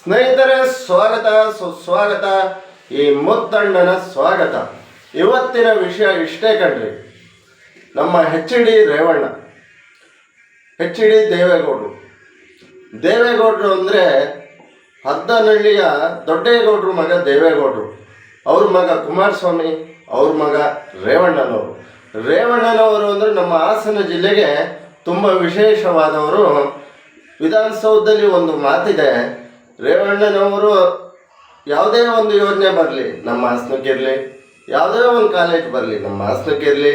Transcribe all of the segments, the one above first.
ಸ್ನೇಹಿತರೆ, ಸ್ವಾಗತ ಸುಸ್ವಾಗತ. ಈ ಮುತ್ತಣ್ಣನ ಸ್ವಾಗತ. ಇವತ್ತಿನ ವಿಷಯ ಇಷ್ಟೇ ಕಣ್ರಿ. ನಮ್ಮ HD ರೇವಣ್ಣ, HD ದೇವೇಗೌಡರು ಅಂದರೆ ಹದ್ದನಹಳ್ಳಿಯ ದೊಡ್ಡೇಗೌಡರು ಮಗ ದೇವೇಗೌಡರು. ಅವ್ರ ಮಗ ಕುಮಾರಸ್ವಾಮಿ, ಅವ್ರ ಮಗ ರೇವಣ್ಣನವರು ಅಂದರೆ ನಮ್ಮ ಹಾಸನ ಜಿಲ್ಲೆಗೆ ತುಂಬ ವಿಶೇಷವಾದವರು. ವಿಧಾನಸೌಧದಲ್ಲಿ ಒಂದು ಮಾತಿದೆ, ರೇವಣ್ಣನವರು ಯಾವುದೇ ಒಂದು ಯೋಜನೆ ಬರಲಿ ನಮ್ಮ ಹಾಸನಕ್ಕಿರಲಿ, ಯಾವುದೇ ಒಂದು ಕಾಲೇಜ್ ಬರಲಿ ನಮ್ಮ ಹಾಸನಕ್ಕಿರಲಿ,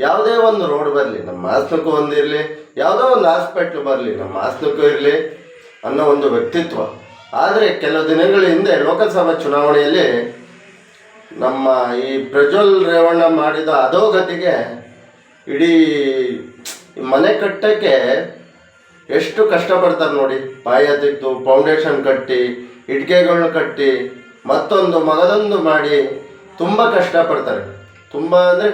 ಯಾವುದೇ ಒಂದು ರೋಡ್ ಬರಲಿ ನಮ್ಮ ಹಾಸನಕ್ಕೂ ಒಂದಿರಲಿ, ಯಾವುದೋ ಒಂದು ಹಾಸ್ಪಿಟ್ಲ್ ಬರಲಿ ನಮ್ಮ ಹಾಸನಕ್ಕೂ ಇರಲಿ ಅನ್ನೋ ಒಂದು ವ್ಯಕ್ತಿತ್ವ. ಆದರೆ ಕೆಲವು ದಿನಗಳ ಹಿಂದೆ ಲೋಕಸಭಾ ಚುನಾವಣೆಯಲ್ಲಿ ನಮ್ಮ ಈ ಪ್ರಜ್ವಲ್ ರೇವಣ್ಣ ಮಾಡಿದ ಅಧೋಗತಿಗೆ ಇಡೀ ಮನೆ ಕಟ್ಟಕ್ಕೆ ಎಷ್ಟು ಕಷ್ಟಪಡ್ತಾರೆ ನೋಡಿ. ಪಾಯ ತೆಗೆದು ಫೌಂಡೇಶನ್ ಕಟ್ಟಿ, ಇಟ್ಕೆಗಳನ್ನ ಕಟ್ಟಿ, ಮಗದೊಂದು ಮಾಡಿ ತುಂಬ ಕಷ್ಟಪಡ್ತಾರೆ. ತುಂಬ ಅಂದರೆ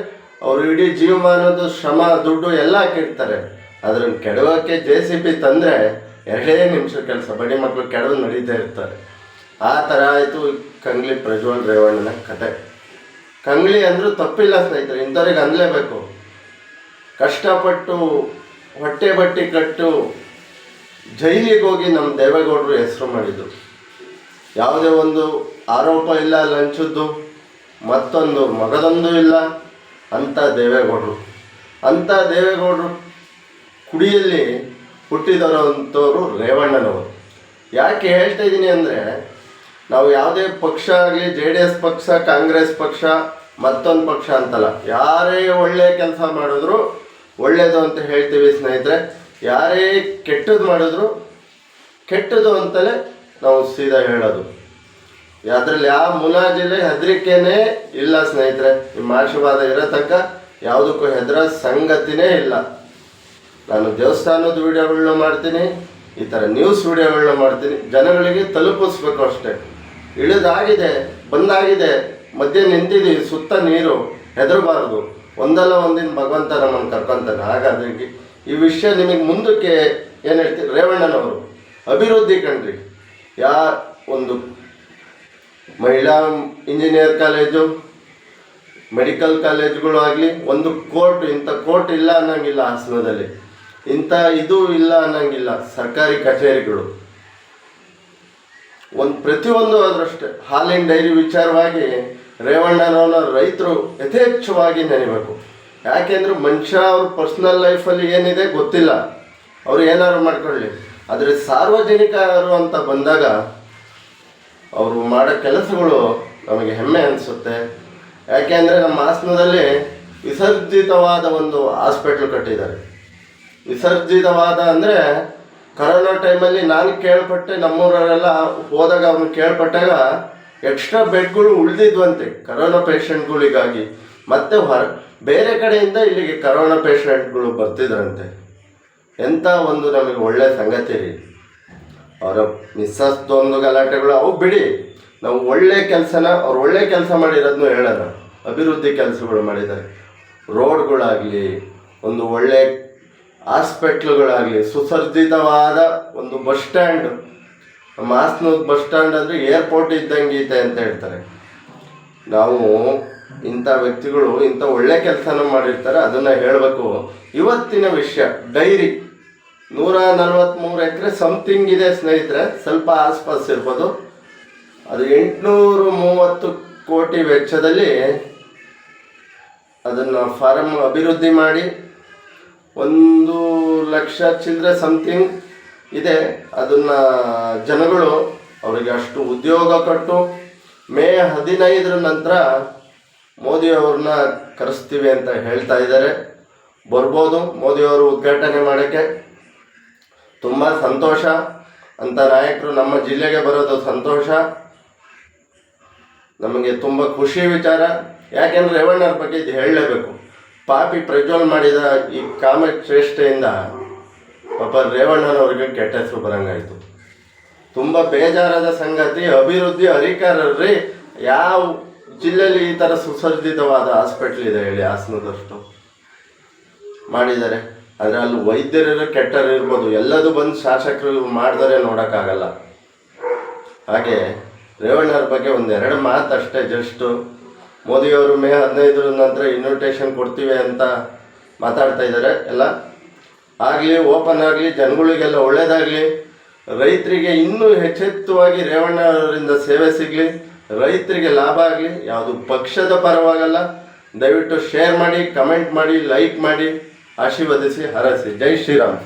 ಅವರು ಇಡೀ ಜೀವಮಾನದ ಶ್ರಮ ದುಡ್ಡು ಎಲ್ಲ ಹಾಕಿರ್ತಾರೆ. ಅದನ್ನು ಕೆಡವೋಕ್ಕೆ JCB ತಂದರೆ 2 ನಿಮಿಷ ಕೆಲಸ, ಬಡಿ ಮಕ್ಕಳು ಕೆಡವು ನಡೀತಾ ಇರ್ತಾರೆ. ಆ ಥರ ಆಯಿತು ಕಂಗ್ಲಿ ಪ್ರಜ್ವಲ್ ರೇವಣ್ಣನ ಕತೆ. ಕಂಗ್ಲಿ ಅಂದರೂ ತಪ್ಪಿಲ್ಲ ಸ್ನೇಹಿತರೆ, ಇಂಥವ್ರಿಗೆ ಅನ್ನಲೇಬೇಕು. ಕಷ್ಟಪಟ್ಟು ಹೊಟ್ಟೆ ಬಟ್ಟೆ ಕಟ್ಟು ಜೈಲಿಗೆ ಹೋಗಿ ನಮ್ಮ ದೇವೇಗೌಡರು ಹೆಸರು ಮಾಡಿದ್ದು. ಯಾವುದೇ ಒಂದು ಆರೋಪ ಇಲ್ಲ, ಲಂಚದ್ದು ಮಗದೊಂದು ಇಲ್ಲ ಅಂಥ ದೇವೇಗೌಡರು ಕುಡಿಯಲ್ಲಿ ಹುಟ್ಟಿದವರಂಥವ್ರು ರೇವಣ್ಣನವರು. ಯಾಕೆ ಹೇಳ್ತಾ ಇದ್ದೀನಿ ಅಂದರೆ, ನಾವು ಯಾವುದೇ ಪಕ್ಷ ಆಗಲಿ, JDS ಪಕ್ಷ, ಕಾಂಗ್ರೆಸ್ ಪಕ್ಷ, ಮತ್ತೊಂದು ಪಕ್ಷ ಅಂತಲ್ಲ, ಯಾರೇ ಒಳ್ಳೆ ಕೆಲಸ ಮಾಡಿದ್ರು ಒಳ್ಳೆಯದು ಅಂತ ಹೇಳ್ತೀವಿ ಸ್ನೇಹಿತರೆ. ಯಾರೇ ಕೆಟ್ಟದ್ದು ಮಾಡಿದ್ರು ಕೆಟ್ಟದು ಅಂತಲೇ ನಾವು ಸೀದಾ ಹೇಳೋದು. ಅದರಲ್ಲಿ ಯಾವ ಮುಲಾಜಿಲ್ಲ, ಹೆದರಿಕೆನೇ ಇಲ್ಲ ಸ್ನೇಹಿತರೆ. ನಿಮ್ಮ ಆಶೀರ್ವಾದ ಇರೋ ತನಕ ಯಾವುದಕ್ಕೂ ಹೆದರೋ ಸಂಗತಿನೇ ಇಲ್ಲ. ನಾನು ದೇವಸ್ಥಾನದ ವಿಡಿಯೋಗಳನ್ನ ಮಾಡ್ತೀನಿ, ಈ ಥರ ನ್ಯೂಸ್ ವಿಡಿಯೋಗಳನ್ನ ಮಾಡ್ತೀನಿ, ಜನಗಳಿಗೆ ತಲುಪಿಸ್ಬೇಕು ಅಷ್ಟೇ. ಇಳಿದಾಗಿದೆ, ಬಂದಾಗಿದೆ, ಮಧ್ಯೆ ನಿಂತಿದ್ದೀವಿ, ಸುತ್ತ ನೀರು, ಹೆದರಬಾರ್ದು. ಒಂದಲ್ಲ ಒಂದಿನ ಭಗವಂತ ನಮ್ಮನ್ನು ಕರ್ಕೊಂತಾನೆ. ಹಾಗಾಗಿ ಈ ವಿಷಯ ನಿಮಗೆ ಮುಂದಕ್ಕೆ ಏನು ಹೇಳ್ತೀವಿ, ರೇವಣ್ಣನವರು ಅಭಿವೃದ್ಧಿ ಕಣ್ರಿ. ಒಂದು ಮಹಿಳಾ ಇಂಜಿನಿಯರ್ ಕಾಲೇಜು, ಮೆಡಿಕಲ್ ಕಾಲೇಜುಗಳು ಆಗಲಿ, ಒಂದು ಕೋರ್ಟ್, ಇಂಥ ಕೋರ್ಟ್ ಇಲ್ಲ ಅನ್ನೋಂಗಿಲ್ಲ ಹಾಸನದಲ್ಲಿ, ಇಂಥ ಇದು ಇಲ್ಲ ಅನ್ನೋಂಗಿಲ್ಲ. ಸರ್ಕಾರಿ ಕಚೇರಿಗಳು ಪ್ರತಿಯೊಂದು ಆದ್ರಷ್ಟೇ. ಹಾಲಿನ ಡೈರಿ ವಿಚಾರವಾಗಿ ರೇವಣ್ಣನವರ ರೈತರು ಯಥೇಚ್ಛವಾಗಿ ನೆನೆಯಬೇಕು. ಯಾಕೆಂದ್ರೆ ಮನುಷ್ಯ ಅವ್ರ ಪರ್ಸ್ನಲ್ ಲೈಫಲ್ಲಿ ಏನಿದೆ ಗೊತ್ತಿಲ್ಲ, ಅವ್ರು ಏನಾದ್ರು ಮಾಡ್ಕೊಳ್ಳಿ. ಆದರೆ ಸಾರ್ವಜನಿಕರು ಅಂತ ಬಂದಾಗ ಅವರು ಮಾಡೋ ಕೆಲಸಗಳು ನಮಗೆ ಹೆಮ್ಮೆ ಅನಿಸುತ್ತೆ. ಯಾಕೆಂದರೆ ನಮ್ಮ ಹಾಸನದಲ್ಲಿ ವಿಸರ್ಜಿತವಾದ ಒಂದು ಹಾಸ್ಪಿಟ್ಲ್ ಕಟ್ಟಿದ್ದಾರೆ. ವಿಸರ್ಜಿತವಾದ ಅಂದರೆ ಕರೋನಾ ಟೈಮಲ್ಲಿ ನಾನು ಕೇಳ್ಪಟ್ಟೆ, ನಮ್ಮೂರವರೆಲ್ಲ ಹೋದಾಗ ಅವ್ರನ್ನ ಕೇಳ್ಪಟ್ಟಾಗ ಎಕ್ಸ್ಟ್ರಾ ಬೆಡ್ಗಳು ಉಳಿದಿದ್ವಂತೆ ಕರೋನಾ ಪೇಷಂಟ್ಗಳಿಗಾಗಿ. ಮತ್ತು ಬೇರೆ ಕಡೆಯಿಂದ ಇಲ್ಲಿಗೆ ಕರೋನಾ ಪೇಷಂಟ್ಗಳು ಬರ್ತಿದ್ರಂತೆ. ಎಂಥ ಒಂದು ನಮಗೆ ಒಳ್ಳೆಯ ಸಂಗತಿ ರೀ. ಅವರ ಮಿಸ್ಸಸ್ದೊಂದು ಗಲಾಟೆಗಳು ಅವು ಬಿಡಿ, ನಾವು ಅವ್ರು ಒಳ್ಳೆ ಕೆಲಸ ಮಾಡಿರೋದನ್ನು ಹೇಳೋಣ. ಅಭಿವೃದ್ಧಿ ಕೆಲಸಗಳು ಮಾಡಿದ್ದಾರೆ. ರೋಡ್ಗಳಾಗಲಿ, ಒಂದು ಒಳ್ಳೆ ಹಾಸ್ಪಿಟ್ಲುಗಳಾಗಲಿ, ಸುಸಜ್ಜಿತವಾದ ಒಂದು ಬಸ್ ಸ್ಟ್ಯಾಂಡ್. ನಮ್ಮ ಹಾಸನದ ಬಸ್ ಸ್ಟ್ಯಾಂಡ್ ಅಂದರೆ ಏರ್ಪೋರ್ಟ್ ಇದ್ದಂಗೆ ಇದೆ ಅಂತ ಹೇಳ್ತಾರೆ. ನಾವು ಇಂಥ ವ್ಯಕ್ತಿಗಳು ಇಂಥ ಒಳ್ಳೆ ಕೆಲಸನ ಮಾಡಿರ್ತಾರೆ, ಅದನ್ನು ಹೇಳಬೇಕು. ಇವತ್ತಿನ ವಿಷಯ ಡೈರಿ 143 ಎಕರೆ ಸಮಥಿಂಗ್ ಇದೆ ಸ್ನೇಹಿತರೆ, ಸ್ವಲ್ಪ ಆಸ್ಪಾಸ್ ಇರ್ಬೋದು. ಅದು 830 ಕೋಟಿ ವೆಚ್ಚದಲ್ಲಿ ಅದನ್ನು ಫಾರಮ್ ಅಭಿವೃದ್ಧಿ ಮಾಡಿ 1 ಲಕ್ಷ ಚಿಲ್ಲರೆ ಸಮಥಿಂಗ್ ಇದೆ. ಅದನ್ನು ಜನಗಳು ಅವರಿಗೆ ಅಷ್ಟು ಉದ್ಯೋಗ ಕೊಟ್ಟು ಮೇ 15 ನಂತರ ಮೋದಿಯವ್ರನ್ನ ಕರೆಸ್ತೀವಿ ಅಂತ ಹೇಳ್ತಾ ಇದ್ದಾರೆ. ಬರ್ಬೋದು ಮೋದಿಯವರು ಉದ್ಘಾಟನೆ ಮಾಡೋಕ್ಕೆ. ತುಂಬ ಸಂತೋಷ. ಅಂಥ ನಾಯಕರು ನಮ್ಮ ಜಿಲ್ಲೆಗೆ ಬರೋದು ಸಂತೋಷ, ನಮಗೆ ತುಂಬ ಖುಷಿ ವಿಚಾರ. ಯಾಕೆಂದರೆ ರೇವಣ್ಣರ ಬಗ್ಗೆ ಇದು ಹೇಳಲೇಬೇಕು. ಪಾಪಿ ಪ್ರಜ್ವಲ್ ಮಾಡಿದ ಈ ಕಾಮಚೇಷ್ಟೆಯಿಂದ ಪಾಪ ರೇವಣ್ಣನವ್ರಿಗೆ ಕೆಟ್ಟ ಹೆಸರು ಬರಂಗಾಯಿತು. ತುಂಬ ಬೇಜಾರಾದ ಸಂಗತಿ. ಅಭಿವೃದ್ಧಿ ಅಧಿಕಾರರ್ರಿ, ಯಾವ ಜಿಲ್ಲೆಯಲ್ಲಿ ಈ ಥರ ಸುಸಜ್ಜಿತವಾದ ಹಾಸ್ಪಿಟ್ಲ್ ಇದೆ ಹೇಳಿ? ಹಾಸನದಷ್ಟು ಮಾಡಿದ್ದಾರೆ. ಆದರೆ ಅಲ್ಲಿ ವೈದ್ಯರು ಕೆಟ್ಟರು ಇರ್ಬೋದು, ಎಲ್ಲದೂ ಬಂದು ಶಾಸಕರು ಮಾಡಿದರೆ ನೋಡೋಕ್ಕಾಗಲ್ಲ. ಹಾಗೆ ರೇವಣ್ಣವ್ರ ಬಗ್ಗೆ ಒಂದೆರಡು ಮಾತು ಅಷ್ಟೇ. ಜಸ್ಟು ಮೋದಿಯವರು ಮೇ 15 ನಂತರ ಇನ್ವಿಟೇಷನ್ ಕೊಡ್ತೀವಿ ಅಂತ ಮಾತಾಡ್ತಾ ಇದ್ದಾರೆ. ಎಲ್ಲ ಆಗಲಿ, ಓಪನ್ ಆಗಲಿ, ಜನಗಳಿಗೆಲ್ಲ ಒಳ್ಳೇದಾಗಲಿ, ರೈತರಿಗೆ ಇನ್ನೂ ಹೆಚ್ಚೆತ್ತುವಾಗಿ ರೇವಣ್ಣವರಿಂದ ಸೇವೆ ಸಿಗಲಿ, ರೈತರಿಗೆ ಲಾಭ ಆಗಲಿ. ಯಾವುದು ಪಕ್ಷದ ಪರವಾಗಲ್ಲ. ದಯವಿಟ್ಟು ಶೇರ್ ಮಾಡಿ, ಕಮೆಂಟ್ ಮಾಡಿ, ಲೈಕ್ ಮಾಡಿ, ಆಶೀರ್ವದಿಸಿ, ಹರಸಿ. ಜೈ ಶ್ರೀರಾಮ್.